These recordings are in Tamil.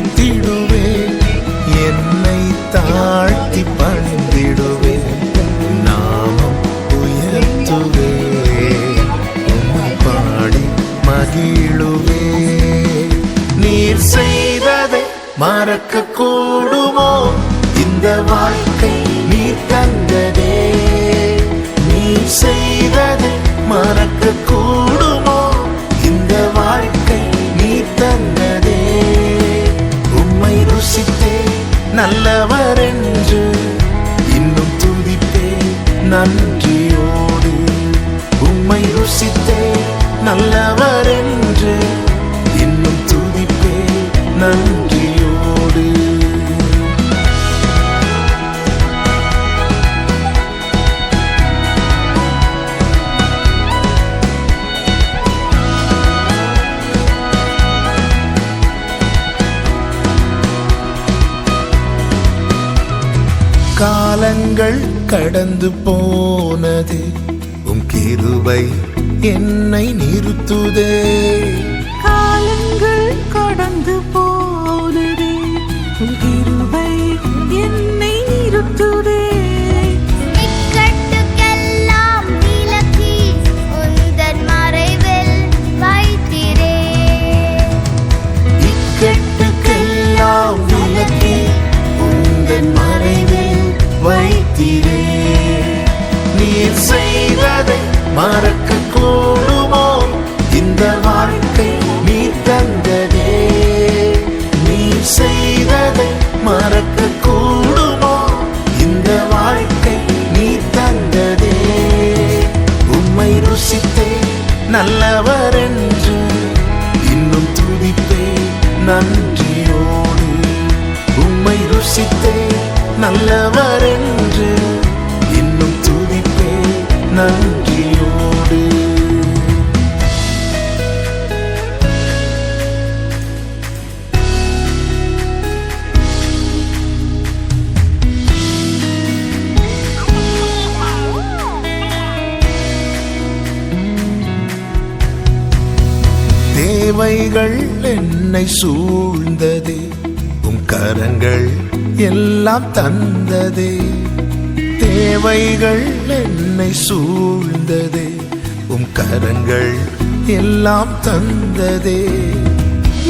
துதித்திடுவேன், என்னை தாழ்த்தி பணிந்திடுவேன், நாமம் உயர்த்துவேன், உம்மை பாடி மகிழுவேன். நீர் செய்ததை மறக்க கூடுமோ? இந்த வாழ்க்கை நீர் தந்ததே. நீர் செய்ததை மறக்க கூடுமோ? இந்த வாழ்க்கை நீர் தந்ததே. உம்மை ருசித்தே நல்லவர் என்று இன்னும் துதிப்பே நன்றியோடு. உம்மை ருசித்தே நல்லவர் என்று இன்னும் துதிப்பே நன்றியோடு. காலங்கள் கடந்து போனது, உம் கிருபை என்னை நிறுத்துதே. காலங்கள் கடந்து போனது, உம் கிருபை என்னை நிறுத்துதே. இக்கட்டுக்கெல்லாம் விலக்கி உந்தன் மறைவில் வைத்திரே. இக்கட்டுக்கெல்லாம் விலக்கி உந்தன் மறைவில் வைத்திரே. நீர் செய்ததை மறக்க கூடுமோ? இந்த வாழ்க்கை நீர் தந்ததே. நீர் செய்ததை மறக்க கூடுமோ? இந்த வாழ்க்கை நீர் தந்ததே. உம்மை ருசித்தே நல்லவர் என்று இன்னும் துதிப்பே நன்றியோடு. உம்மை ருசித்தே நல்லவர் என்று இன்னும் துதிப்பே நன்றியோடு. தேவைகள் என்னை சூழ்ந்ததே, உம் கரங்கள் எல்லாம் தந்ததே. தேவைகள் என்னை சூழ்ந்ததே, உம் கரங்கள் எல்லாம் தந்ததே.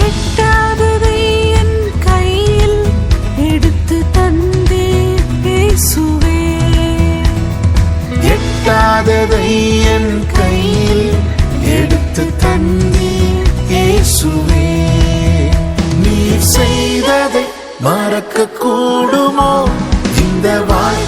எட்டாததை என் கையில் எடுத்து தந்தே இயேசுவே. எட்டாததை என் கையில் எடுத்து தந்தே இயேசுவே. நீர் செய்ததை மறக்க கூடுமோ? இந்த வாழ்க்கை